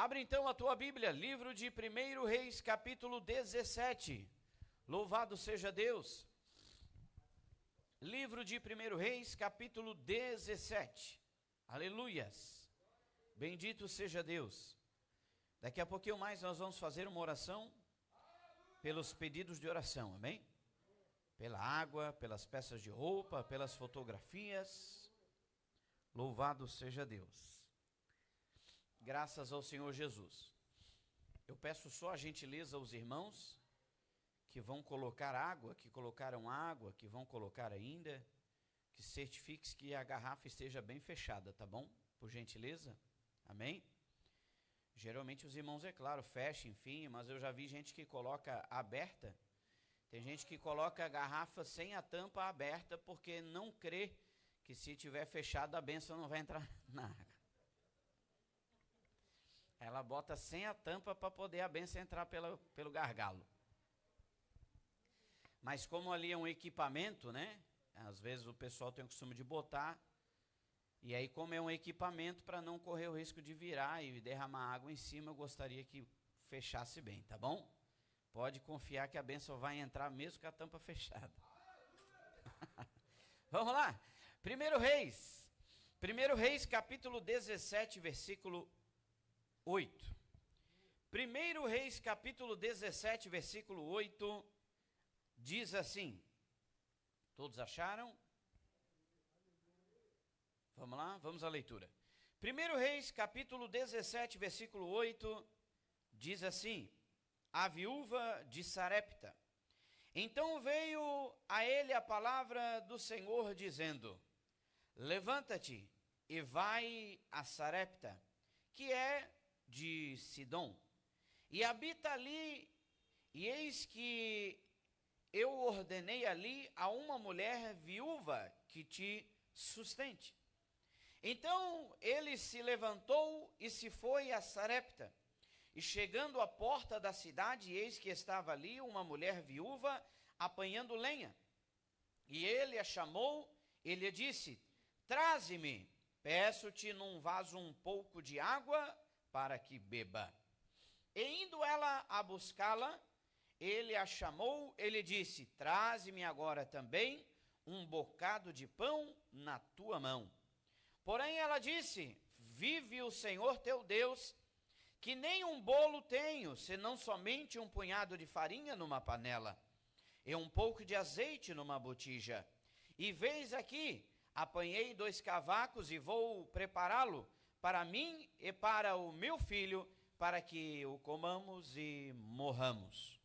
Abre então a tua Bíblia, livro de 1 Reis, capítulo 17. Louvado seja Deus. Livro de 1 Reis, capítulo 17. Aleluias. Bendito seja Deus. Daqui a pouquinho mais nós vamos fazer uma oração pelos pedidos de oração, amém? Pela água, pelas peças de roupa, pelas fotografias. Louvado seja Deus. Graças ao Senhor Jesus. Eu peço só a gentileza aos irmãos que vão colocar água, que colocaram água, que vão colocar ainda, que certifique que a garrafa esteja bem fechada, tá bom? Por gentileza, amém? Geralmente os irmãos, é claro, fecham, enfim, mas eu já vi gente que coloca aberta. Tem gente que coloca a garrafa sem a tampa aberta porque não crê que se tiver fechado a bênção não vai entrar na água. Ela bota sem a tampa para poder a bênção entrar pelo gargalo. Mas como ali é um equipamento, né? Às vezes o pessoal tem o costume de botar. E aí como é um equipamento, para não correr o risco de virar e derramar água em cima, eu gostaria que fechasse bem, tá bom? Pode confiar que a bênção vai entrar mesmo com a tampa fechada. Vamos lá. 1 Reis, capítulo 17, versículo 8. 1 Reis, capítulo 17, versículo 8, diz assim. Todos acharam? Vamos lá, vamos à leitura. 1 Reis, capítulo 17, versículo 8, diz assim: a viúva de Sarepta. Então veio a ele a palavra do Senhor, dizendo: levanta-te e vai a Sarepta, que é de Sidom, e habita ali, e eis que eu ordenei ali a uma mulher viúva que te sustente. Então ele se levantou e se foi a Sarepta, e chegando à porta da cidade, eis que estava ali uma mulher viúva apanhando lenha. E ele a chamou e lhe disse: traze-me, peço-te num vaso um pouco de água para que beba. E indo ela a buscá-la, ele a chamou, ele disse: traze-me agora também um bocado de pão na tua mão. Porém ela disse: vive o Senhor teu Deus, que nem um bolo tenho, senão somente um punhado de farinha numa panela, e um pouco de azeite numa botija. E veis aqui, apanhei 2 cavacos e vou prepará-lo para mim e para o meu filho, para que o comamos e morramos.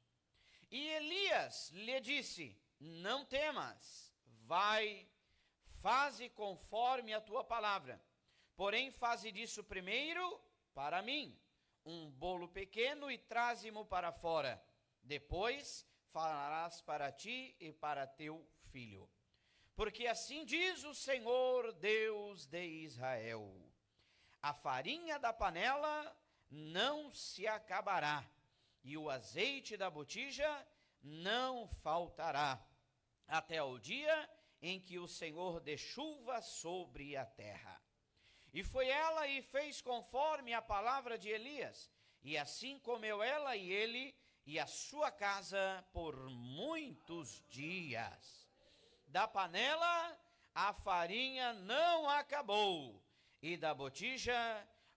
E Elias lhe disse: não temas, vai, faze conforme a tua palavra. Porém faze disso primeiro para mim um bolo pequeno e traze-mo para fora. Depois falarás para ti e para teu filho. Porque assim diz o Senhor Deus de Israel: a farinha da panela não se acabará, e o azeite da botija não faltará, até o dia em que o Senhor dê chuva sobre a terra. E foi ela e fez conforme a palavra de Elias, e assim comeu ela e ele e a sua casa por muitos dias. Da panela a farinha não acabou, e da botija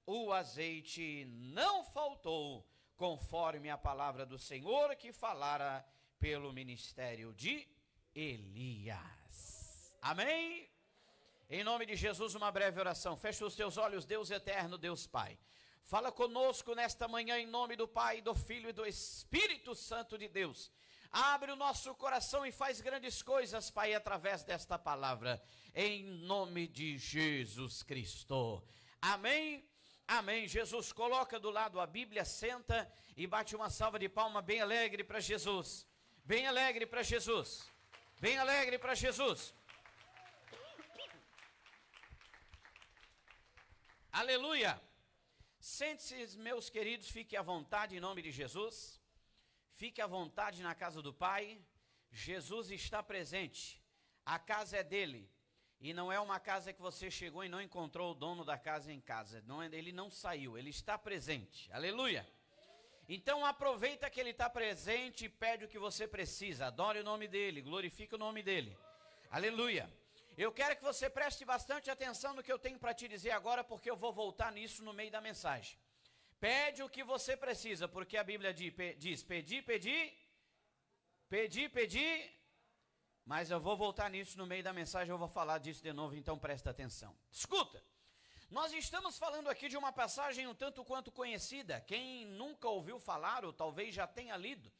o azeite não faltou, conforme a palavra do Senhor que falara pelo ministério de Elias. Amém? Em nome de Jesus, uma breve oração. Fecha os teus olhos, Deus eterno, Deus Pai. Fala conosco nesta manhã em nome do Pai, do Filho e do Espírito Santo de Deus. Abre o nosso coração e faz grandes coisas, Pai, através desta palavra. Em nome de Jesus Cristo. Amém? Amém. Jesus, coloca do lado a Bíblia, senta e bate uma salva de palma bem alegre para Jesus. Bem alegre para Jesus. Bem alegre para Jesus. Aleluia. Sente-se, meus queridos, fique à vontade em nome de Jesus. Fique à vontade na casa do Pai. Jesus está presente. A casa é dele. E não é uma casa que você chegou e não encontrou o dono da casa em casa. Não, ele não saiu, ele está presente. Aleluia! Então aproveita que ele está presente e pede o que você precisa. Adore o nome dele, glorifique o nome dele. Aleluia! Eu quero que você preste bastante atenção no que eu tenho para te dizer agora, porque eu vou voltar nisso no meio da mensagem. Pede o que você precisa, porque a Bíblia diz pedir, pedir, pedir, pedir. Mas eu vou voltar nisso no meio da mensagem, eu vou falar disso de novo, então presta atenção. Escuta, nós estamos falando aqui de uma passagem um tanto quanto conhecida. Quem nunca ouviu falar, ou talvez já tenha lido,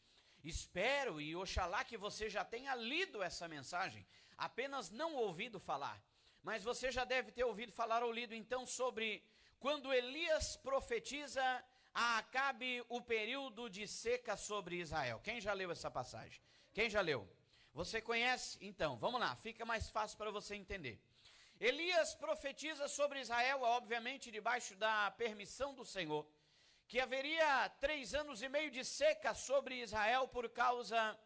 espero e oxalá que você já tenha lido essa mensagem, apenas não ouvido falar. Mas você já deve ter ouvido falar ou lido então sobre quando Elias profetiza a Acabe o período de seca sobre Israel. Quem já leu essa passagem? Quem já leu? Você conhece? Então, vamos lá, fica mais fácil para você entender. Elias profetiza sobre Israel, obviamente debaixo da permissão do Senhor, que haveria 3 anos e meio de seca sobre Israel por causa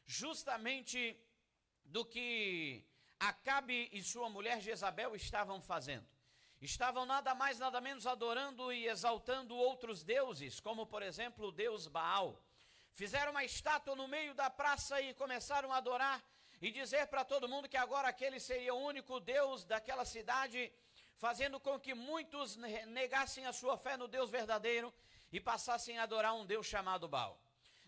justamente do que Acabe e sua mulher Jezabel estavam fazendo. Estavam nada mais nada menos adorando e exaltando outros deuses, como por exemplo o deus Baal. Fizeram uma estátua no meio da praça e começaram a adorar e dizer para todo mundo que agora aquele seria o único Deus daquela cidade, fazendo com que muitos negassem a sua fé no Deus verdadeiro e passassem a adorar um Deus chamado Baal.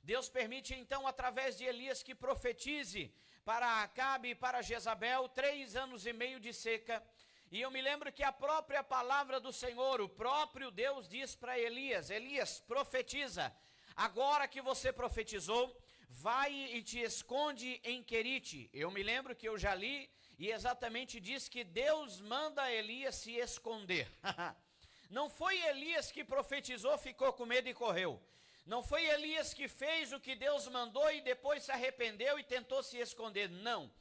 Deus permite então, através de Elias, que profetize para Acabe e para Jezabel 3 anos e meio de seca. E eu me lembro que a própria palavra do Senhor, o próprio Deus diz para Elias: Elias, profetiza. Agora que você profetizou, vai e te esconde em Querite. Eu me lembro que eu já li e exatamente diz que Deus manda Elias se esconder. Não foi Elias que profetizou, ficou com medo e correu. Não foi Elias que fez o que Deus mandou e depois se arrependeu e tentou se esconder. Não.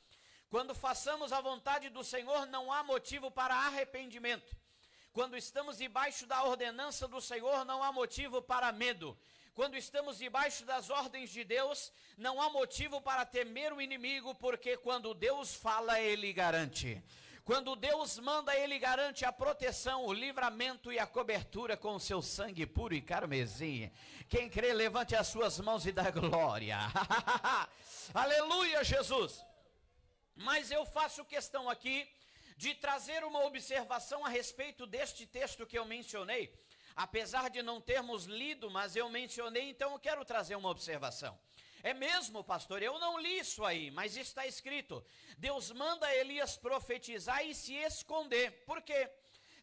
Quando façamos a vontade do Senhor, não há motivo para arrependimento. Quando estamos debaixo da ordenança do Senhor, não há motivo para medo. Quando estamos debaixo das ordens de Deus, não há motivo para temer o inimigo, porque quando Deus fala, Ele garante. Quando Deus manda, Ele garante a proteção, o livramento e a cobertura com o seu sangue puro e carmesim. Quem crê, levante as suas mãos e dá glória. Aleluia, Jesus! Mas eu faço questão aqui de trazer uma observação a respeito deste texto que eu mencionei. Apesar de não termos lido, mas eu mencionei, então eu quero trazer uma observação. É mesmo, pastor, eu não li isso aí, mas está escrito: Deus manda Elias profetizar e se esconder. Por quê?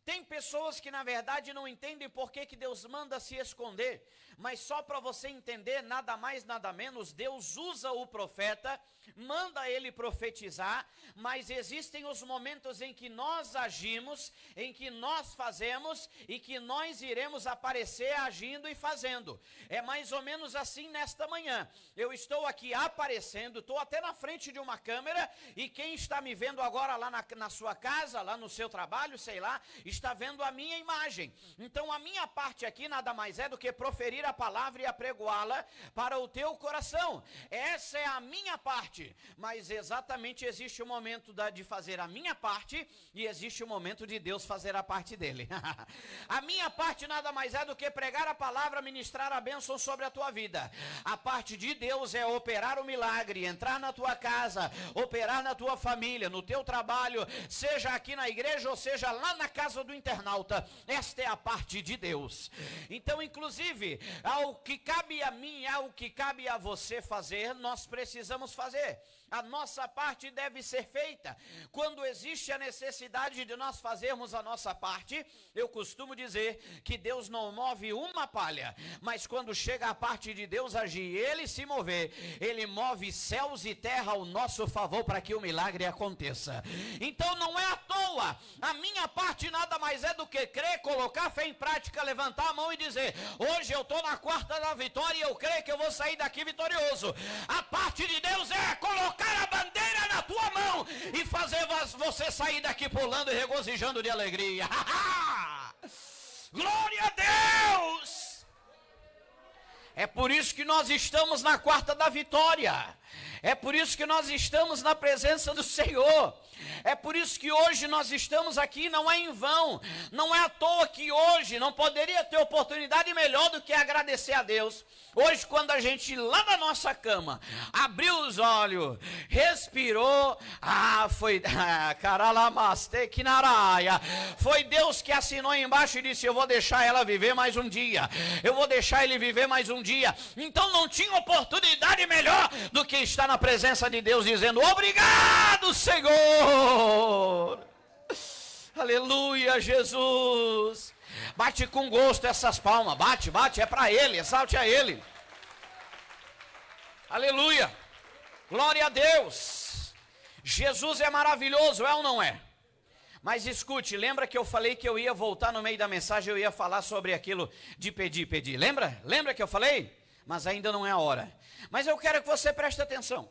Tem pessoas que na verdade não entendem por que Deus manda se esconder, mas só para você entender, nada mais nada menos, Deus usa o profeta, manda ele profetizar, mas existem os momentos em que nós agimos, em que nós fazemos e que nós iremos aparecer agindo e fazendo. É mais ou menos assim nesta manhã. Eu estou aqui aparecendo, estou até na frente de uma câmera e quem está me vendo agora lá na sua casa, lá no seu trabalho, sei lá, está vendo a minha imagem. Então a minha parte aqui nada mais é do que proferir a palavra e apregoá-la para o teu coração. Essa é a minha parte, mas exatamente existe o momento de fazer a minha parte e existe o momento de Deus fazer a parte dele. A minha parte nada mais é do que pregar a palavra, ministrar a bênção sobre a tua vida. A parte de Deus é operar o milagre, entrar na tua casa, operar na tua família, no teu trabalho, seja aqui na igreja ou seja lá na casa do internauta. Esta é a parte de Deus. Então, inclusive, ao que cabe a mim, ao que cabe a você fazer, nós precisamos fazer. A nossa parte deve ser feita. Quando existe a necessidade de nós fazermos a nossa parte, eu costumo dizer que Deus não move uma palha, mas quando chega a parte de Deus agir, Ele se mover, Ele move céus e terra ao nosso favor para que o milagre aconteça. Então não é à toa, a minha parte nada mais é do que crer, colocar fé em prática, levantar a mão e dizer: hoje eu estou na quarta da vitória e eu creio que eu vou sair daqui vitorioso. A parte de Deus é colocar a bandeira na tua mão e fazer você sair daqui pulando e regozijando de alegria. Glória a Deus! É por isso que nós estamos na quarta da vitória. É por isso que nós estamos na presença do Senhor. É por isso que hoje nós estamos aqui, não é em vão. Não é à toa que hoje não poderia ter oportunidade melhor do que agradecer a Deus. Hoje, quando a gente lá na nossa cama abriu os olhos, respirou, foi Karalamaste Kinaraia. Foi Deus que assinou embaixo e disse: eu vou deixar ela viver mais um dia. Eu vou deixar ele viver mais um dia. Então não tinha oportunidade melhor do que estar na presença de Deus dizendo: obrigado, Senhor. Aleluia, Jesus. Bate com gosto essas palmas. Bate, é para Ele, exalte a Ele. Aleluia. Glória a Deus. Jesus é maravilhoso, é ou não é? Mas escute, lembra que eu falei que eu ia voltar no meio da mensagem, eu ia falar sobre aquilo de pedir. Lembra? Lembra que eu falei? Mas ainda não é a hora. Mas eu quero que você preste atenção.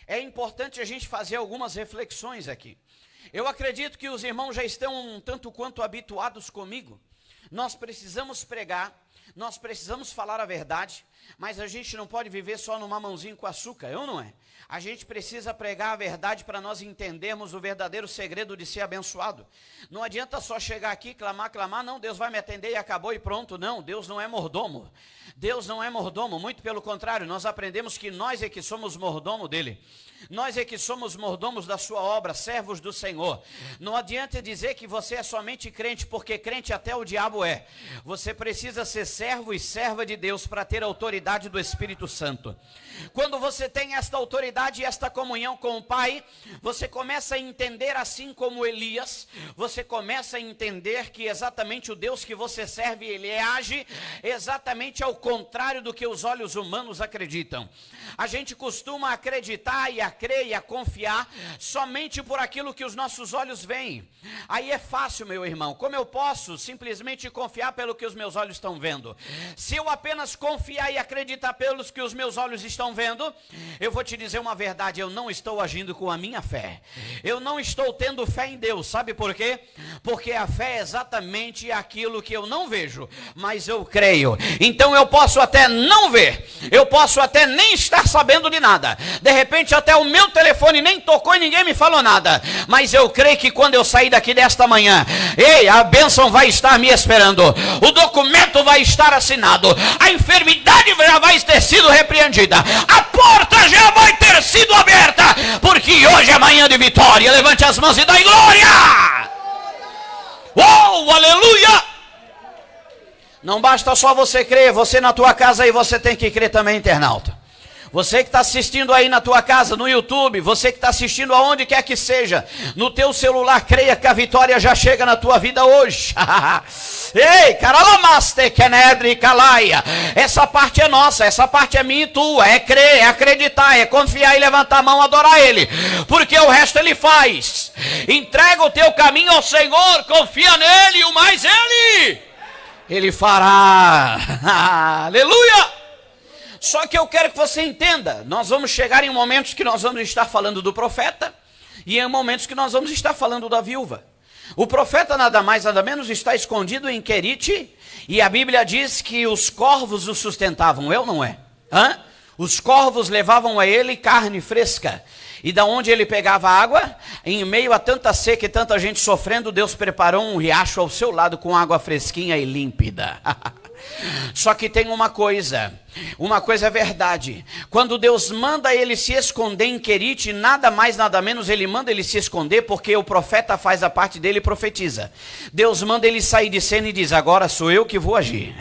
É importante a gente fazer algumas reflexões aqui. Eu acredito que os irmãos já estão um tanto quanto habituados comigo. Nós precisamos pregar, nós precisamos falar a verdade, mas a gente não pode viver só numa mãozinha com açúcar, eu não é? A gente precisa pregar a verdade para nós entendermos o verdadeiro segredo de ser abençoado. Não adianta só chegar aqui, clamar, não, Deus vai me atender e acabou e pronto. Não, Deus não é mordomo. Deus não é mordomo, muito pelo contrário, nós aprendemos que nós é que somos mordomo dele. Nós é que somos mordomos da sua obra, servos do Senhor. Não adianta dizer que você é somente crente, porque crente até o diabo é. Você precisa ser servo e serva de Deus para ter a autoridade do Espírito Santo. Quando você tem esta autoridade e esta comunhão com o Pai, você começa a entender, assim como Elias, você começa a entender que exatamente o Deus que você serve, ele age exatamente ao contrário do que os olhos humanos acreditam. A gente costuma acreditar e a crer e a confiar somente por aquilo que os nossos olhos veem. Aí é fácil, meu irmão. Como eu posso simplesmente confiar pelo que os meus olhos estão vendo? Se eu apenas confiar e acreditar pelos que os meus olhos estão vendo, eu vou te dizer uma verdade: eu não estou agindo com a minha fé. Eu não estou tendo fé em Deus. Sabe por quê? Porque a fé é exatamente aquilo que eu não vejo, mas eu creio. Então eu posso até não ver, eu posso até nem estar sabendo de nada, de repente até o meu telefone nem tocou e ninguém me falou nada, mas eu creio que quando eu sair daqui desta manhã, a bênção vai estar me esperando, o documento vai estar assinado, a enfermidade já vai ter sido repreendida, a porta já vai ter sido aberta, porque hoje é manhã de vitória. Levante as mãos e dá glória. Oh, aleluia. Não basta só você crer, você na tua casa aí, você tem que crer também, internauta. Você que está assistindo aí na tua casa, no YouTube, você que está assistindo aonde quer que seja, no teu celular, creia que a vitória já chega na tua vida hoje. Ei, caralamaste kenedri calaia. Essa parte é nossa, essa parte é minha e tua. É crer, é acreditar, é confiar e levantar a mão, adorar Ele, porque o resto Ele faz. Entrega o teu caminho ao Senhor, confia nele, e o mais Ele fará. Aleluia. Só que eu quero que você entenda, nós vamos chegar em momentos que nós vamos estar falando do profeta, e em momentos que nós vamos estar falando da viúva. O profeta nada mais nada menos está escondido em Querite, e a Bíblia diz que os corvos o sustentavam, não é? Os corvos levavam a ele carne fresca. E da onde ele pegava água? Em meio a tanta seca e tanta gente sofrendo, Deus preparou um riacho ao seu lado com água fresquinha e límpida. Só que tem uma coisa é verdade. Quando Deus manda ele se esconder em Querite, nada mais nada menos ele manda ele se esconder, porque o profeta faz a parte dele e profetiza. Deus manda ele sair de cena e diz: agora sou eu que vou agir.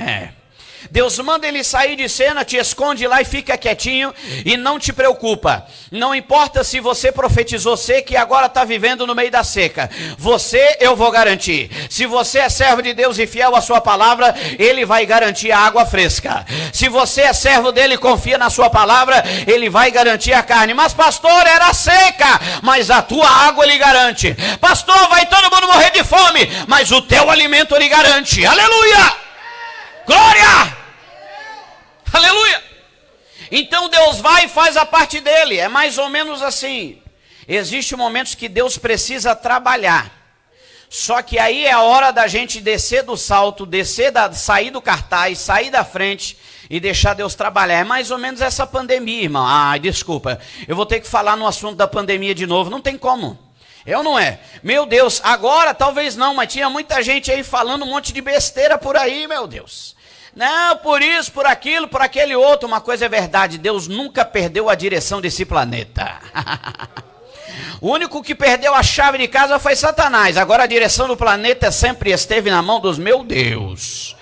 Deus manda ele sair de cena, te esconde lá e fica quietinho e não te preocupa. Não importa se você profetizou seca e agora está vivendo no meio da seca. Você, eu vou garantir. Se você é servo de Deus e fiel à sua palavra, Ele vai garantir a água fresca. Se você é servo dele e confia na sua palavra, Ele vai garantir a carne. Mas pastor, era seca, mas a tua água Ele garante. Pastor, vai todo mundo morrer de fome, mas o teu alimento Ele garante. Aleluia! Glória! Aleluia! Então Deus vai e faz a parte dele. É mais ou menos assim. Existem momentos que Deus precisa trabalhar. Só que aí é a hora da gente descer do salto, sair do cartaz, sair da frente e deixar Deus trabalhar. É mais ou menos essa pandemia, irmão. Ai, desculpa, eu vou ter que falar no assunto da pandemia de novo, não tem como. É ou não é? Meu Deus, agora talvez não, mas tinha muita gente aí falando um monte de besteira por aí, meu Deus. Não, por isso, por aquilo, por aquele outro. Uma coisa é verdade, Deus nunca perdeu a direção desse planeta. O único que perdeu a chave de casa foi Satanás. Agora a direção do planeta sempre esteve na mão dos meu Deus.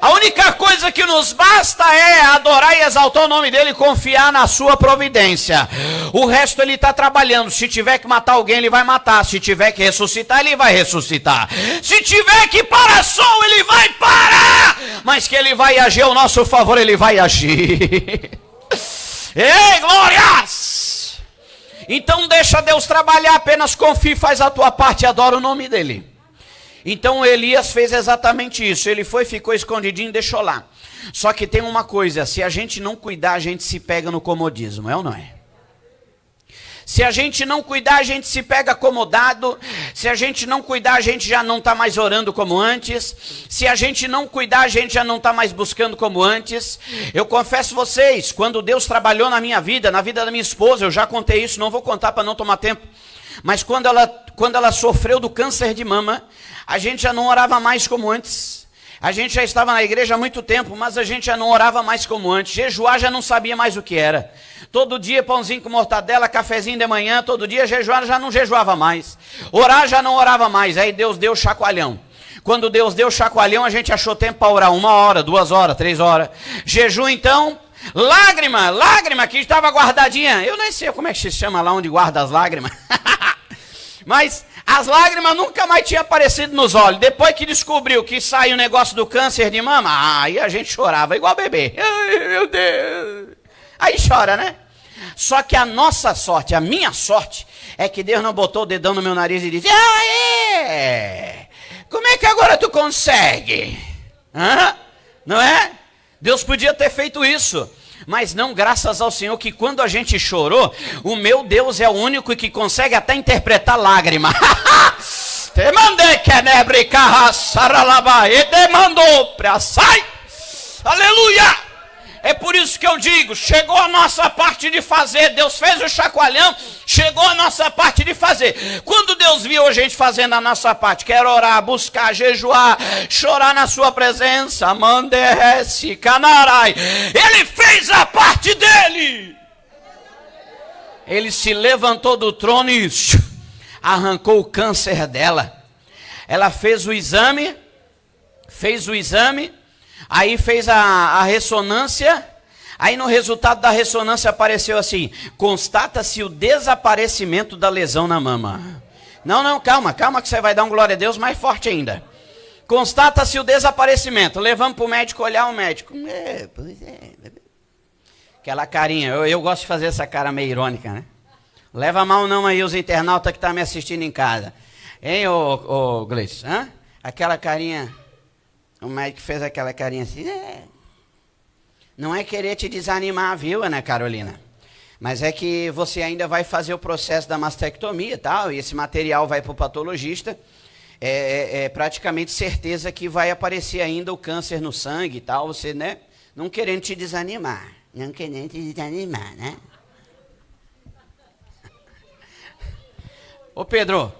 A única coisa que nos basta é adorar e exaltar o nome dele e confiar na sua providência. O resto ele está trabalhando. Se tiver que matar alguém, ele vai matar. Se tiver que ressuscitar, ele vai ressuscitar. Se tiver que parar som, ele vai parar. Mas que ele vai agir ao nosso favor, ele vai agir. Ei, glórias! Então deixa Deus trabalhar, apenas confia, faz a tua parte e adora o nome dele. Então Elias fez exatamente isso. Ele foi, ficou escondidinho e deixou lá. Só que tem uma coisa, se a gente não cuidar, a gente se pega no comodismo, é ou não é? Se a gente não cuidar, a gente se pega acomodado. Se a gente não cuidar, a gente já não está mais orando como antes. Se a gente não cuidar, a gente já não está mais buscando como antes. Eu confesso vocês, quando Deus trabalhou na minha vida, na vida da minha esposa, eu já contei isso, não vou contar para não tomar tempo. Mas quando ela sofreu do câncer de mama, a gente já não orava mais como antes. A gente já estava na igreja há muito tempo, mas a gente já não orava mais como antes. Jejuar já não sabia mais o que era. Todo dia pãozinho com mortadela, cafezinho de manhã, todo dia jejuar já não jejuava mais. Orar já não orava mais. Aí Deus deu chacoalhão. Quando Deus deu chacoalhão, a gente achou tempo para orar 1 hora, 2 horas, 3 horas. Jejum então, lágrima que estava guardadinha. Eu nem sei como é que se chama lá onde guarda as lágrimas. Mas as lágrimas nunca mais tinham aparecido nos olhos. Depois que descobriu que saiu o negócio do câncer de mama, aí a gente chorava igual bebê. Ai, meu Deus. Aí chora, né? Só que a nossa sorte, a minha sorte, é que Deus não botou o dedão no meu nariz e disse: como é que agora tu consegue? Não é? Deus podia ter feito isso. Mas não, graças ao Senhor, que quando a gente chorou, o meu Deus é o único que consegue até interpretar lágrima. Te mandei que nebrica saralaba e te mandou para sai. Aleluia! É por isso que eu digo, chegou a nossa parte de fazer. Deus fez o chacoalhão, chegou a nossa parte de fazer. Quando Deus viu a gente fazendo a nossa parte, quer orar, buscar, jejuar, chorar na sua presença, manderece, canarai, ele fez a parte dele. Ele se levantou do trono e arrancou o câncer dela. Ela fez o exame, aí fez a ressonância, aí no resultado da ressonância apareceu assim: constata-se o desaparecimento da lesão na mama. Não, calma que você vai dar um glória a Deus mais forte ainda. Constata-se o desaparecimento. Levamos para o médico olhar, o médico. Pois é. Aquela carinha, eu gosto de fazer essa cara meio irônica, né? Leva mal não aí os internautas que estão me assistindo em casa. Hein, ô Gleice? Aquela carinha... O médico fez aquela carinha assim. Não é querer te desanimar, viu, Ana Carolina? Mas é que você ainda vai fazer o processo da mastectomia e tal, e esse material vai para o patologista. É praticamente certeza que vai aparecer ainda o câncer no sangue e tal. Você, né? Não querendo te desanimar. Não querendo te desanimar, né? Ô Pedro...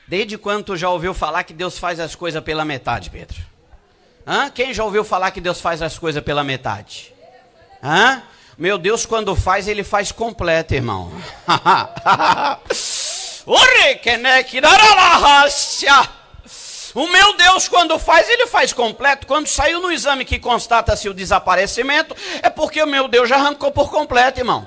Desde quando tu já ouviu falar que Deus faz as coisas pela metade, Pedro? Quem já ouviu falar que Deus faz as coisas pela metade? Meu Deus, quando faz, ele faz completo, irmão. O meu Deus, quando faz, ele faz completo. Quando saiu no exame que constata-se o desaparecimento, é porque o meu Deus já arrancou por completo, irmão.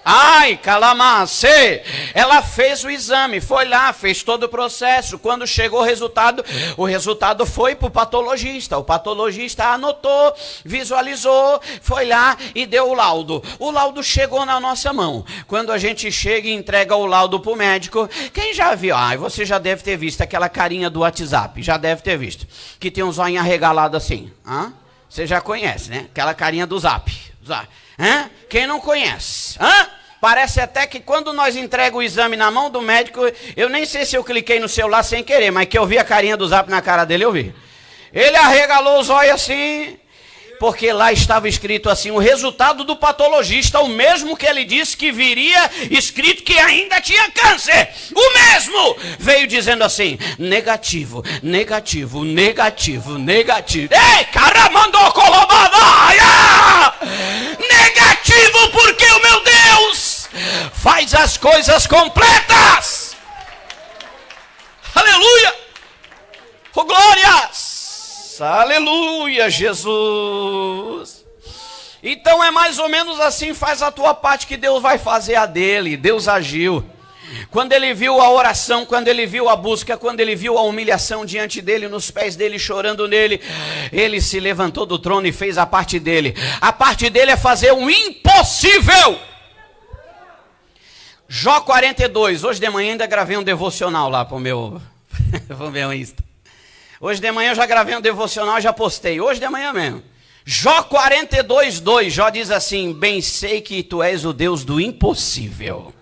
Ai, calamacê, ela fez o exame, foi lá, fez todo o processo. Quando chegou o resultado foi para o patologista. O patologista anotou, visualizou, foi lá e deu o laudo. O laudo chegou na nossa mão. Quando a gente chega e entrega o laudo para o médico, quem já viu? Você já deve ter visto aquela carinha do WhatsApp, já deve ter visto, que tem um zóio arregalado assim. Você já conhece, né? Aquela carinha do Zap. Quem não conhece? Parece até que quando nós entregamos o exame na mão do médico, eu nem sei se eu cliquei no celular sem querer, mas que eu vi a carinha do Zap na cara dele, eu vi. Ele arregalou os olhos assim, porque lá estava escrito assim, o resultado do patologista, o mesmo que ele disse que viria, escrito que ainda tinha câncer. O mesmo veio dizendo assim, negativo, negativo, negativo, negativo. Ei, caramandou colobadaia! Negativo porque o meu Deus faz as coisas completas. Aleluia! Oh, glórias! Aleluia, Jesus. Então é mais ou menos assim, faz a tua parte que Deus vai fazer a dele. Deus agiu. Quando ele viu a oração, quando ele viu a busca, quando ele viu a humilhação diante dele, nos pés dele, chorando nele, ele se levantou do trono e fez a parte dele. A parte dele é fazer o impossível. Jó 42, hoje de manhã ainda gravei um devocional lá para o meu Insta. Hoje de manhã eu já gravei um devocional, já postei, hoje de manhã mesmo. Jó 42, 2, Jó diz assim, bem sei que tu és o Deus do impossível,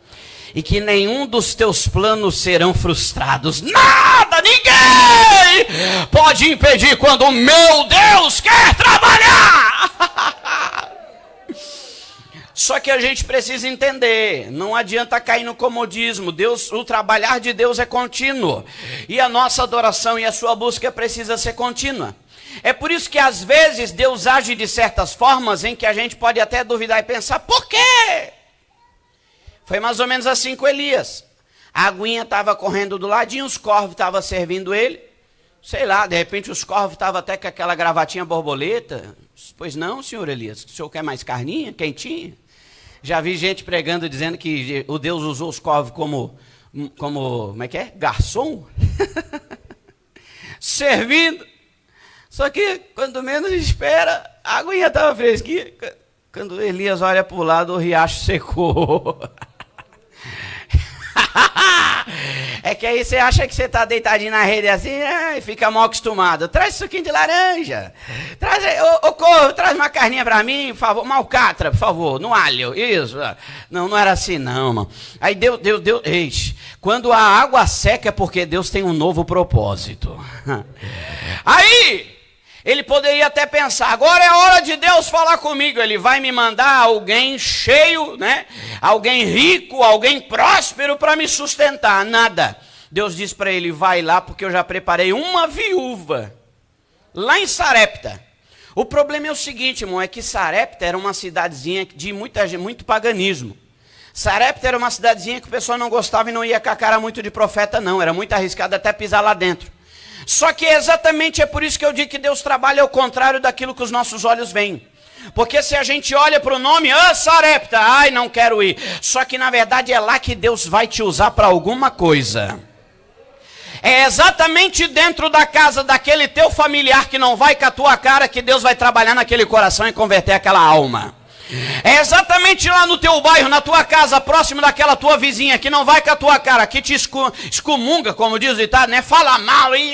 e que nenhum dos teus planos serão frustrados. Nada, ninguém pode impedir quando o meu Deus quer trabalhar. Só que a gente precisa entender, não adianta cair no comodismo. Deus, o trabalhar de Deus é contínuo, e a nossa adoração e a sua busca precisa ser contínua. É por isso que às vezes Deus age de certas formas em que a gente pode até duvidar e pensar, por quê? Foi mais ou menos assim com Elias. A aguinha estava correndo do ladinho, os corvos estavam servindo ele. Sei lá, de repente os corvos estavam até com aquela gravatinha borboleta. Pois não, senhor Elias, o senhor quer mais carninha, quentinha? Já vi gente pregando, dizendo que o Deus usou os corvos como como é que é? Garçom? Servindo. Só que, quando menos espera, a aguinha estava fresquinha. Quando Elias olha para o lado, o riacho secou. É que aí você acha que você está deitadinho na rede assim, e fica mal acostumado. Traz suquinho de laranja. Traz uma carninha para mim, por favor. Uma alcatra, por favor, no alho. Isso. Não era assim não, mano. Aí Deus. Eis, quando a água seca é porque Deus tem um novo propósito. Aí ele poderia até pensar, agora é hora de Deus falar comigo, ele vai me mandar alguém cheio, né? Alguém rico, alguém próspero para me sustentar. Nada. Deus diz para ele, vai lá porque eu já preparei uma viúva, lá em Sarepta. O problema é o seguinte, irmão, é que Sarepta era uma cidadezinha de muito paganismo. Sarepta era uma cidadezinha que o pessoal não gostava e não ia com a cara muito de profeta não, era muito arriscado até pisar lá dentro. Só que exatamente é por isso que eu digo que Deus trabalha ao contrário daquilo que os nossos olhos veem. Porque se a gente olha para o nome, Sarepta, ai, não quero ir. Só que na verdade é lá que Deus vai te usar para alguma coisa. É exatamente dentro da casa daquele teu familiar que não vai com a tua cara que Deus vai trabalhar naquele coração e converter aquela alma. É exatamente lá no teu bairro, na tua casa, próximo daquela tua vizinha que não vai com a tua cara, que te excomunga, como diz o ditado, né? Fala mal, e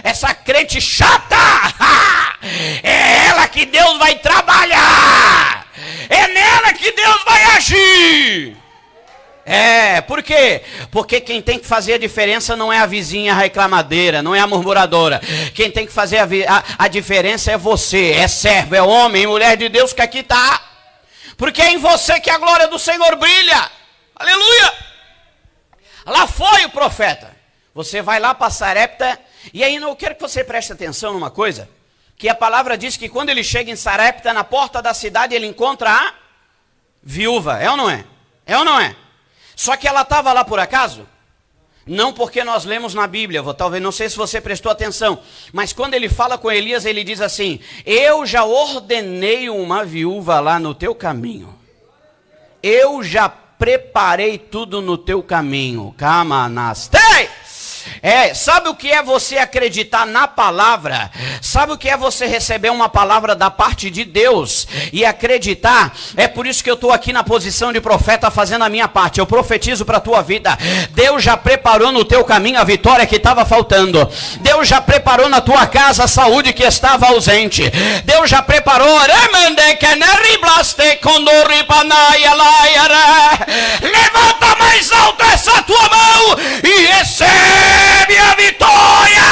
essa crente chata, é ela que Deus vai trabalhar, é nela que Deus vai agir. Por quê? Porque quem tem que fazer a diferença não é a vizinha reclamadeira, não é a murmuradora. Quem tem que fazer a diferença é você, é servo, é homem e mulher de Deus que aqui está. Porque é em você que a glória do Senhor brilha. Aleluia! Lá foi o profeta. Você vai lá para Sarepta, e aí eu quero que você preste atenção numa coisa, que a palavra diz que quando ele chega em Sarepta, na porta da cidade, ele encontra a viúva. É ou não é? É ou não é? Só que ela estava lá por acaso? Não, porque nós lemos na Bíblia, talvez, não sei se você prestou atenção, mas quando ele fala com Elias, ele diz assim, eu já ordenei uma viúva lá no teu caminho. Eu já preparei tudo no teu caminho. Camanastei! Sabe o que é você acreditar na palavra? Sabe o que é você receber uma palavra da parte de Deus e acreditar? É por isso que eu estou aqui na posição de profeta fazendo a minha parte. Eu profetizo para a tua vida. Deus já preparou no teu caminho a vitória que estava faltando. Deus já preparou na tua casa a saúde que estava ausente. Deus já preparou. Levanta mais alto essa tua mão e recebe a vitória.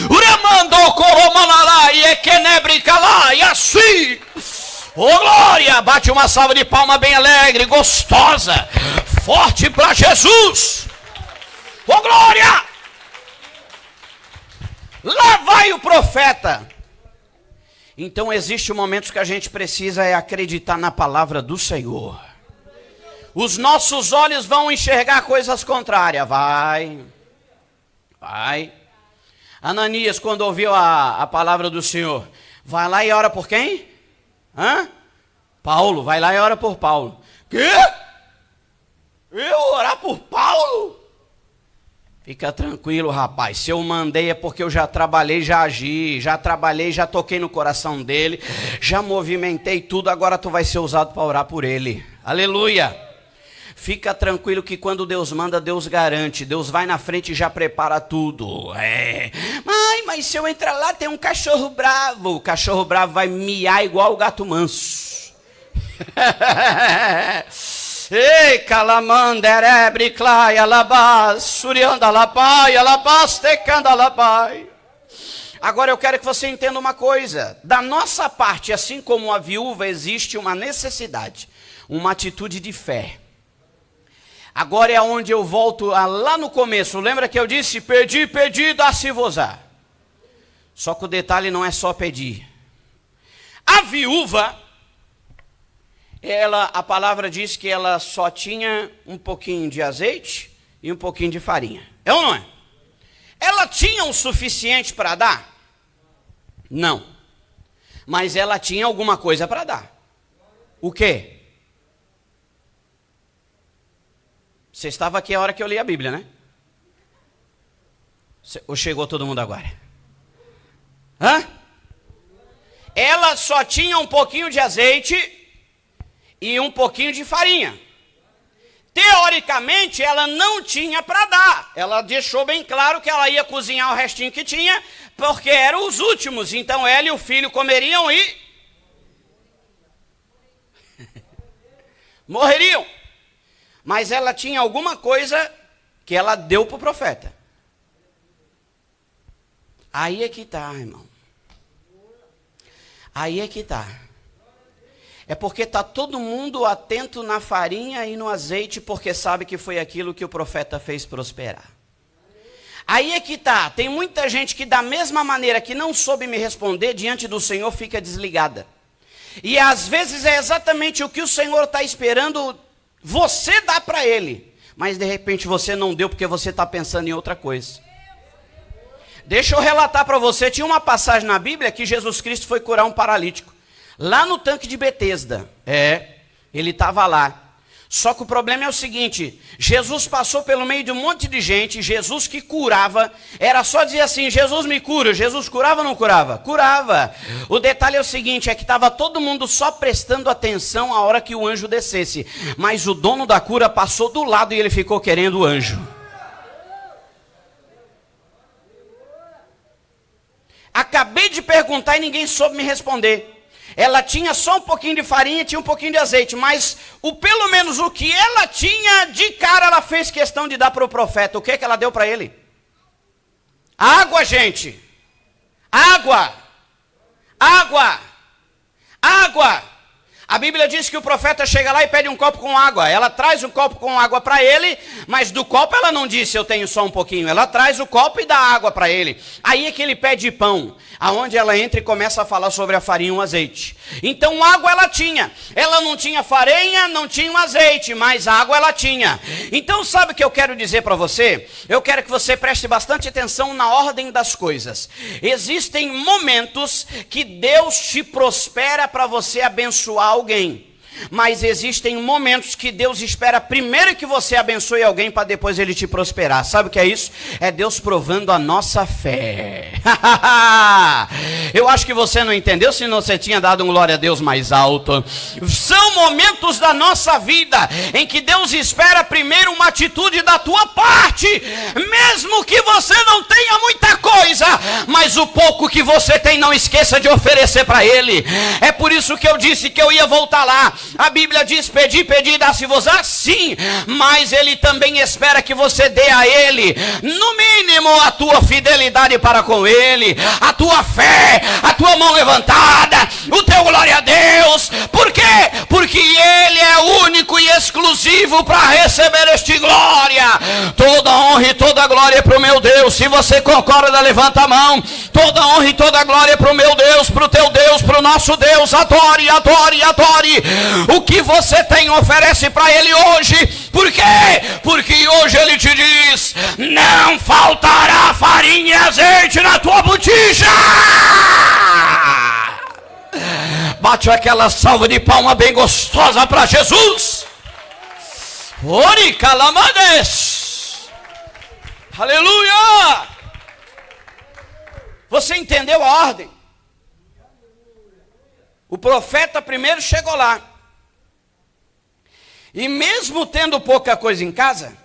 Uramando coromanalá e equenebricalá e assim. Oh glória, bate uma salva de palma bem alegre, gostosa, forte para Jesus. Oh glória. Lá vai o profeta. Então existem momentos que a gente precisa acreditar na palavra do Senhor. Os nossos olhos vão enxergar coisas contrárias. Vai. Ananias, quando ouviu a palavra do Senhor, vai lá e ora por quem? Paulo, vai lá e ora por Paulo. Quê? Eu orar por Paulo? Fica tranquilo, rapaz. Se eu mandei é porque eu já trabalhei, já agi, já trabalhei, já toquei no coração dele, já movimentei tudo, agora tu vai ser usado para orar por ele. Aleluia. Fica tranquilo que quando Deus manda, Deus garante. Deus vai na frente e já prepara tudo. Mas se eu entrar lá, tem um cachorro bravo. O cachorro bravo vai miar igual o gato manso. Ei, calamanderebre, clai, alabás, surianda, alabai, alabás, tecanda, alabai. Agora eu quero que você entenda uma coisa. Da nossa parte, assim como a viúva, existe uma necessidade, uma atitude de fé. Agora é onde eu volto lá no começo. Lembra que eu disse, pedi, dá-se-vos-á. Só que o detalhe não é só pedir. A viúva, a palavra diz que ela só tinha um pouquinho de azeite e um pouquinho de farinha. É ou não é? Ela tinha o suficiente para dar? Não. Mas ela tinha alguma coisa para dar. O quê? Você estava aqui a hora que eu li a Bíblia, né? Ou chegou todo mundo agora? Ela só tinha um pouquinho de azeite e um pouquinho de farinha. Teoricamente, ela não tinha para dar. Ela deixou bem claro que ela ia cozinhar o restinho que tinha, porque eram os últimos. Então ela e o filho comeriam e morreriam. Mas ela tinha alguma coisa que ela deu para o profeta. Aí é que está, irmão. Aí é que está. É porque está todo mundo atento na farinha e no azeite, porque sabe que foi aquilo que o profeta fez prosperar. Aí é que está. Tem muita gente que da mesma maneira que não soube me responder, diante do Senhor fica desligada. E às vezes é exatamente o que o Senhor está esperando você dar para ele. Mas de repente você não deu porque você está pensando em outra coisa. Deixa eu relatar para você, tinha uma passagem na Bíblia que Jesus Cristo foi curar um paralítico. Lá no tanque de Betesda. Ele estava lá. Só que o problema é o seguinte, Jesus passou pelo meio de um monte de gente, Jesus que curava, era só dizer assim, Jesus me cura. Jesus curava ou não curava? Curava. O detalhe é o seguinte, é que estava todo mundo só prestando atenção a hora que o anjo descesse. Mas o dono da cura passou do lado e ele ficou querendo o anjo. Acabei de perguntar e ninguém soube me responder. Ela tinha só um pouquinho de farinha, tinha um pouquinho de azeite, mas pelo menos o que ela tinha de cara, ela fez questão de dar para o profeta. O que ela deu para ele? Água, gente. Água. A Bíblia diz que o profeta chega lá e pede um copo com água. Ela traz um copo com água para ele, mas do copo ela não disse eu tenho só um pouquinho. Ela traz o copo e dá água para ele. Aí é que ele pede pão, aonde ela entra e começa a falar sobre a farinha e o azeite. Então água ela tinha. Ela não tinha farinha, não tinha um azeite, mas água ela tinha. Então sabe o que eu quero dizer para você? Eu quero que você preste bastante atenção na ordem das coisas. Existem momentos que Deus te prospera para você abençoar alguém. Mas existem momentos que Deus espera primeiro que você abençoe alguém para depois ele te prosperar. Sabe o que é isso? É Deus provando a nossa fé. Eu acho que você não entendeu, senão você tinha dado um glória a Deus mais alto. São momentos da nossa vida em que Deus espera primeiro uma atitude da tua parte, mesmo que você não tenha muita coisa, mas o pouco que você tem, não esqueça de oferecer para Ele. É por isso que eu disse que eu ia voltar lá. A Bíblia diz: pedi, pedi, dá-se-vos-á, sim, mas Ele também espera que você dê a Ele, no mínimo, a tua fidelidade para com Ele, a tua fé, a tua mão levantada, o teu glória a Deus. Por quê? Porque Ele é único e exclusivo para receber este glória. Toda honra e toda glória é para o meu Deus. Se você concorda, levanta a mão. Toda honra e toda glória é para o meu Deus, para o teu Deus, para o nosso Deus. Adore, adore, adore. O que você tem, oferece para Ele hoje. Por quê? Porque hoje Ele te diz: não faltará farinha e azeite na tua botija. Bate aquela salva de palma bem gostosa para Jesus. Ori calamades. Aleluia. Você entendeu a ordem? O profeta primeiro chegou lá. E mesmo tendo pouca coisa em casa,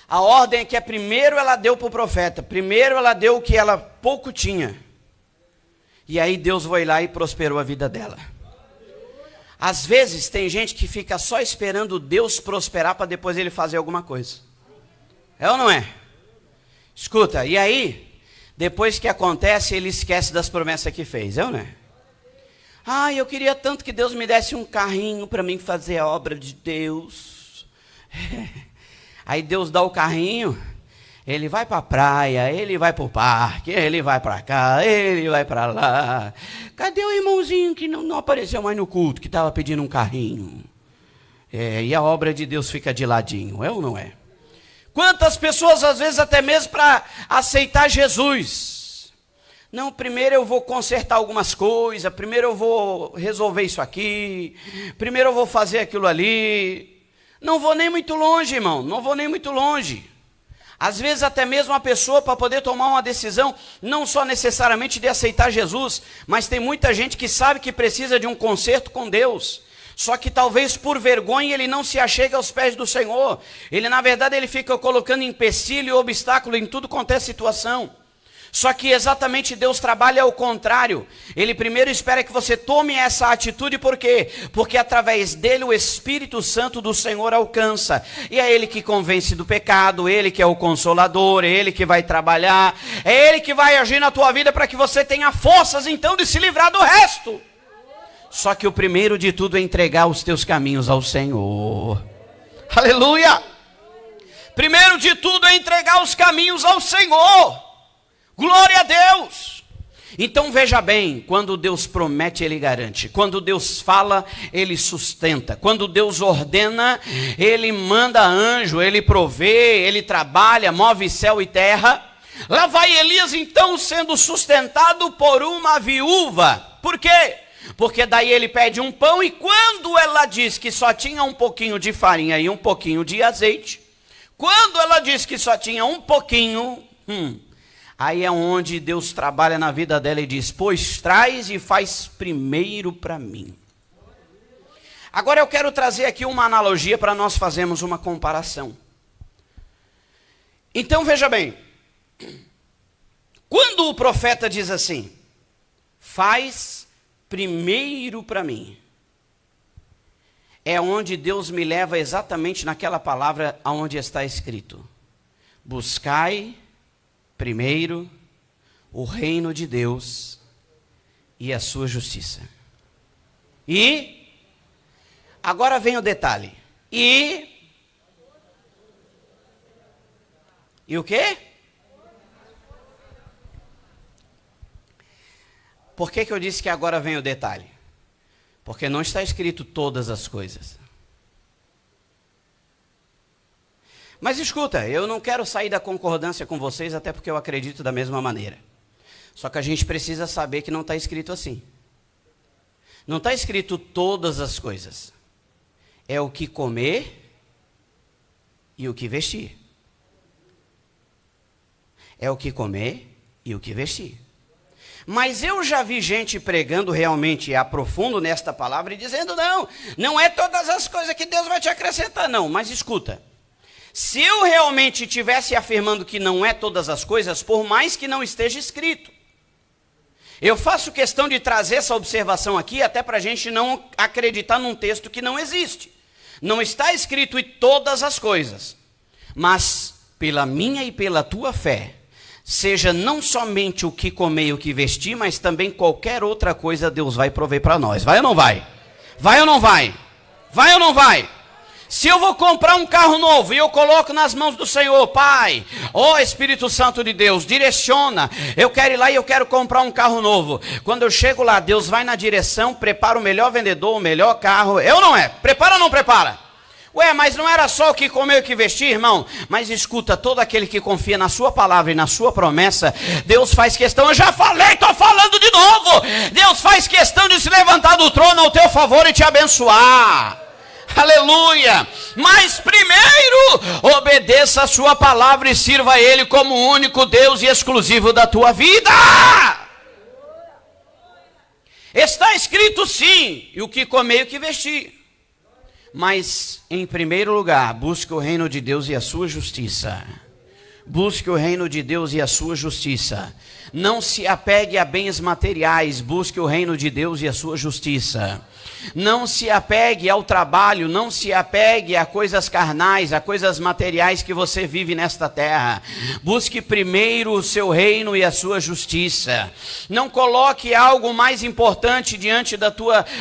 a ordem é que primeiro ela deu para o profeta. Primeiro ela deu o que ela pouco tinha. E aí Deus foi lá e prosperou a vida dela. Às vezes tem gente que fica só esperando Deus prosperar para depois Ele fazer alguma coisa. É ou não é? Escuta, e aí, depois que acontece, ele esquece das promessas que fez. É ou não é? Ah, eu queria tanto que Deus me desse um carrinho para mim fazer a obra de Deus. Aí Deus dá o carrinho, ele vai para a praia, ele vai para o parque, ele vai para cá, ele vai para lá. Cadê o irmãozinho que não apareceu mais no culto, que estava pedindo um carrinho? E a obra de Deus fica de ladinho, é ou não é? Quantas pessoas, às vezes, até mesmo para aceitar Jesus. Não, primeiro eu vou consertar algumas coisas, primeiro eu vou resolver isso aqui, primeiro eu vou fazer aquilo ali. Não vou nem muito longe, irmão, não vou nem muito longe. Às vezes até mesmo a pessoa, para poder tomar uma decisão, não só necessariamente de aceitar Jesus, mas tem muita gente que sabe que precisa de um conserto com Deus. Só que talvez por vergonha ele não se achegue aos pés do Senhor. Ele, na verdade, ele fica colocando empecilho e obstáculo em tudo quanto é situação. Só que exatamente Deus trabalha ao contrário. Ele primeiro espera que você tome essa atitude, por quê? Porque através dele o Espírito Santo do Senhor alcança. E é Ele que convence do pecado, Ele que é o Consolador, é Ele que vai trabalhar, é Ele que vai agir na tua vida para que você tenha forças então de se livrar do resto. Só que o primeiro de tudo é entregar os teus caminhos ao Senhor. Aleluia! Primeiro de tudo é entregar os caminhos ao Senhor. Glória a Deus! Então veja bem, quando Deus promete, Ele garante. Quando Deus fala, Ele sustenta. Quando Deus ordena, Ele manda anjo, Ele provê, Ele trabalha, move céu e terra. Lá vai Elias então sendo sustentado por uma viúva. Por quê? Porque daí ele pede um pão, e quando ela diz que só tinha um pouquinho de farinha e um pouquinho de azeite, quando ela diz que só tinha um pouquinho, aí é onde Deus trabalha na vida dela e diz: pois traz e faz primeiro para mim. Agora eu quero trazer aqui uma analogia para nós fazermos uma comparação. Então veja bem, quando o profeta diz assim: faz primeiro para mim, é onde Deus me leva exatamente naquela palavra aonde está escrito: buscai primeiro o reino de Deus e a sua justiça. E agora vem o detalhe. E o quê? Por que eu disse que agora vem o detalhe? Porque não está escrito todas as coisas. Mas escuta, eu não quero sair da concordância com vocês, até porque eu acredito da mesma maneira. Só que a gente precisa saber que não está escrito assim. Não está escrito todas as coisas. É o que comer e o que vestir. É o que comer e o que vestir. Mas eu já vi gente pregando realmente a profundo nesta palavra e dizendo, não é todas as coisas que Deus vai te acrescentar, não. Mas escuta, se eu realmente estivesse afirmando que não é todas as coisas, por mais que não esteja escrito, eu faço questão de trazer essa observação aqui, até para a gente não acreditar num texto que não existe. Não está escrito em todas as coisas, mas pela minha e pela tua fé, seja não somente o que comer e o que vestir, mas também qualquer outra coisa Deus vai prover para nós. Vai ou não vai? Vai ou não vai? Vai ou não vai? Se eu vou comprar um carro novo e eu coloco nas mãos do Senhor, Pai, ó Espírito Santo de Deus, direciona, eu quero ir lá e eu quero comprar um carro novo. Quando eu chego lá, Deus vai na direção, prepara o melhor vendedor, o melhor carro, eu não é? Prepara ou não prepara? Ué, mas não era só o que comer e o que vestir, irmão? Mas escuta, todo aquele que confia na sua palavra e na sua promessa, Deus faz questão, eu já falei, estou falando de novo, Deus faz questão de se levantar do trono ao teu favor e te abençoar. Aleluia. Mas primeiro, obedeça a sua palavra e sirva a Ele como o único Deus e exclusivo da tua vida. Está escrito sim, e o que comer e o que vestir. Mas, em primeiro lugar, busque o reino de Deus e a sua justiça. Busque o reino de Deus e a sua justiça. Não se apegue a bens materiais, busque o reino de Deus e a sua justiça. Não se apegue ao trabalho, não se apegue a coisas carnais, a coisas materiais que você vive nesta terra. Busque primeiro o seu reino e a sua justiça. Não coloque algo mais importante diante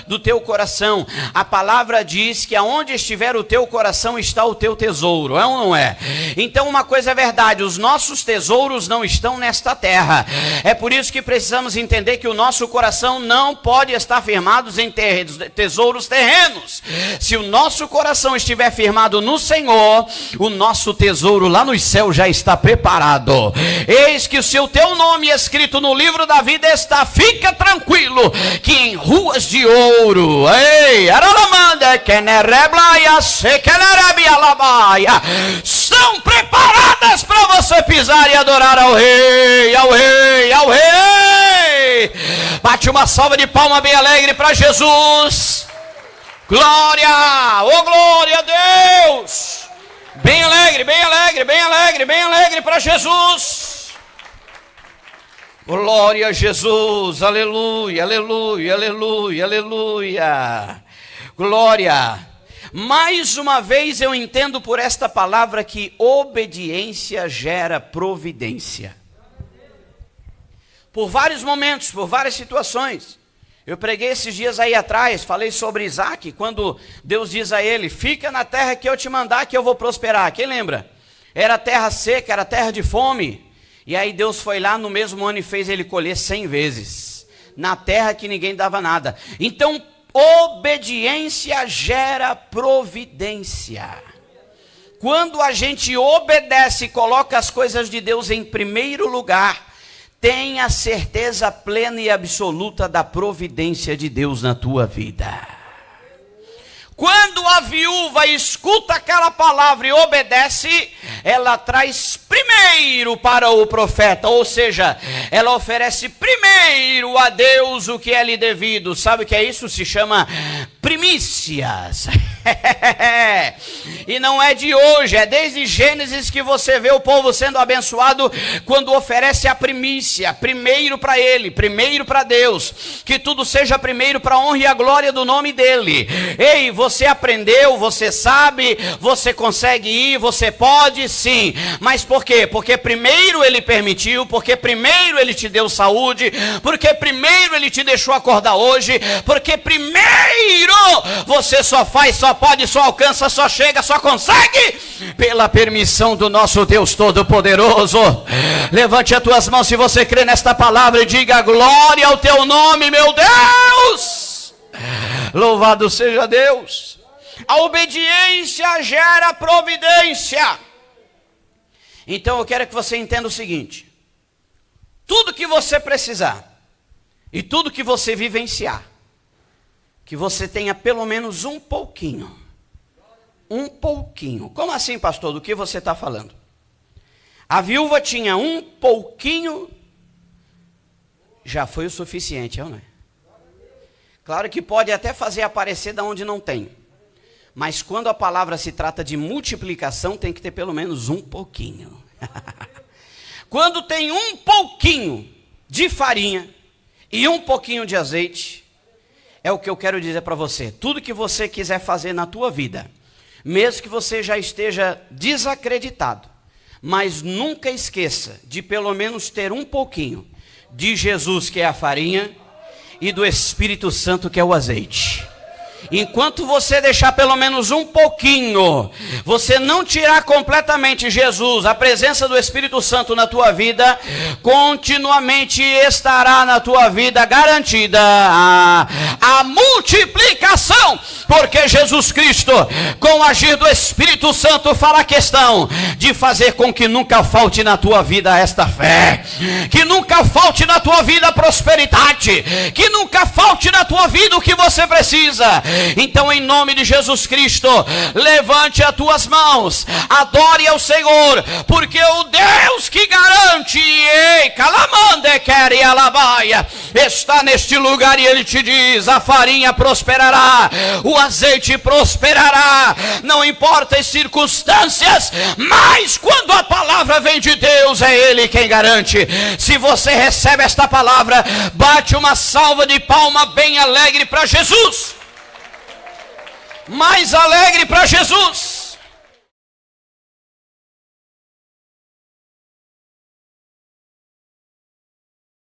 do teu coração. A palavra diz que aonde estiver o teu coração está o teu tesouro, é ou não é? Então uma coisa é verdade, os nossos tesouros não estão nesta terra. É por isso que precisamos entender que o nosso coração não pode estar firmado em tesouros terrenos. Se o nosso coração estiver firmado no Senhor, o nosso tesouro lá no céu já está preparado. Eis que o teu nome escrito no livro da vida está. Fica tranquilo que em ruas de ouro, são preparadas para você pisar e adorar ao Rei, ao Rei, ao Rei. Bate uma salva de palma bem alegre para Jesus. Glória, oh glória a Deus. Bem alegre, bem alegre, bem alegre, bem alegre para Jesus. Glória a Jesus, aleluia, aleluia, aleluia, aleluia. Glória. Mais uma vez eu entendo por esta palavra que obediência gera providência. Por vários momentos, por várias situações. Eu preguei esses dias aí atrás, falei sobre Isaac, quando Deus diz a ele, fica na terra que eu te mandar que eu vou prosperar. Quem lembra? Era terra seca, era terra de fome. E aí Deus foi lá no mesmo ano e fez ele colher 100 vezes. Na terra que ninguém dava nada. Então, obediência gera providência. Quando a gente obedece e coloca as coisas de Deus em primeiro lugar, tenha certeza plena e absoluta da providência de Deus na tua vida. Quando a viúva escuta aquela palavra e obedece, ela traz primeiro para o profeta, ou seja, ela oferece primeiro a Deus o que é lhe devido. Sabe o que é isso? Se chama primícias. E não é de hoje, é desde Gênesis que você vê o povo sendo abençoado quando oferece a primícia, primeiro para ele, primeiro para Deus, que tudo seja primeiro para a honra e a glória do nome dele. Ei, você aprendeu, você sabe, você consegue ir, você pode sim, mas por quê? Porque primeiro ele permitiu, porque primeiro ele te deu saúde, porque primeiro ele te deixou acordar hoje, porque primeiro você só faz, só pode, só alcança, só chega, só consegue pela permissão do nosso Deus Todo-Poderoso. Levante as tuas mãos se você crê nesta palavra e diga glória ao teu nome, meu Deus. Louvado seja Deus. A obediência gera providência. Então eu quero que você entenda o seguinte: tudo que você precisar e tudo que você vivenciar, que você tenha pelo menos um pouquinho. Um pouquinho. Como assim, pastor? Do que você está falando? A viúva tinha um pouquinho, já foi o suficiente, não é? Claro que pode até fazer aparecer da onde não tem. Mas quando a palavra se trata de multiplicação, tem que ter pelo menos um pouquinho. Quando tem um pouquinho de farinha e um pouquinho de azeite, é o que eu quero dizer para você. Tudo que você quiser fazer na tua vida, mesmo que você já esteja desacreditado, mas nunca esqueça de pelo menos ter um pouquinho de Jesus, que é a farinha, e do Espírito Santo, que é o azeite. Enquanto você deixar pelo menos um pouquinho, você não tirar completamente Jesus, a presença do Espírito Santo na tua vida, continuamente estará na tua vida garantida a multiplicação, porque Jesus Cristo, com o agir do Espírito Santo, fará questão de fazer com que nunca falte na tua vida esta fé, que nunca falte na tua vida a prosperidade, que nunca falte na tua vida o que você precisa. Então, em nome de Jesus Cristo, levante as tuas mãos, adore ao Senhor, porque o Deus que garante, está neste lugar, e Ele te diz: a farinha prosperará, o azeite prosperará, não importa as circunstâncias, mas quando a palavra vem de Deus, é Ele quem garante. Se você recebe esta palavra, bate uma salva de palma bem alegre para Jesus. Mais alegre para Jesus.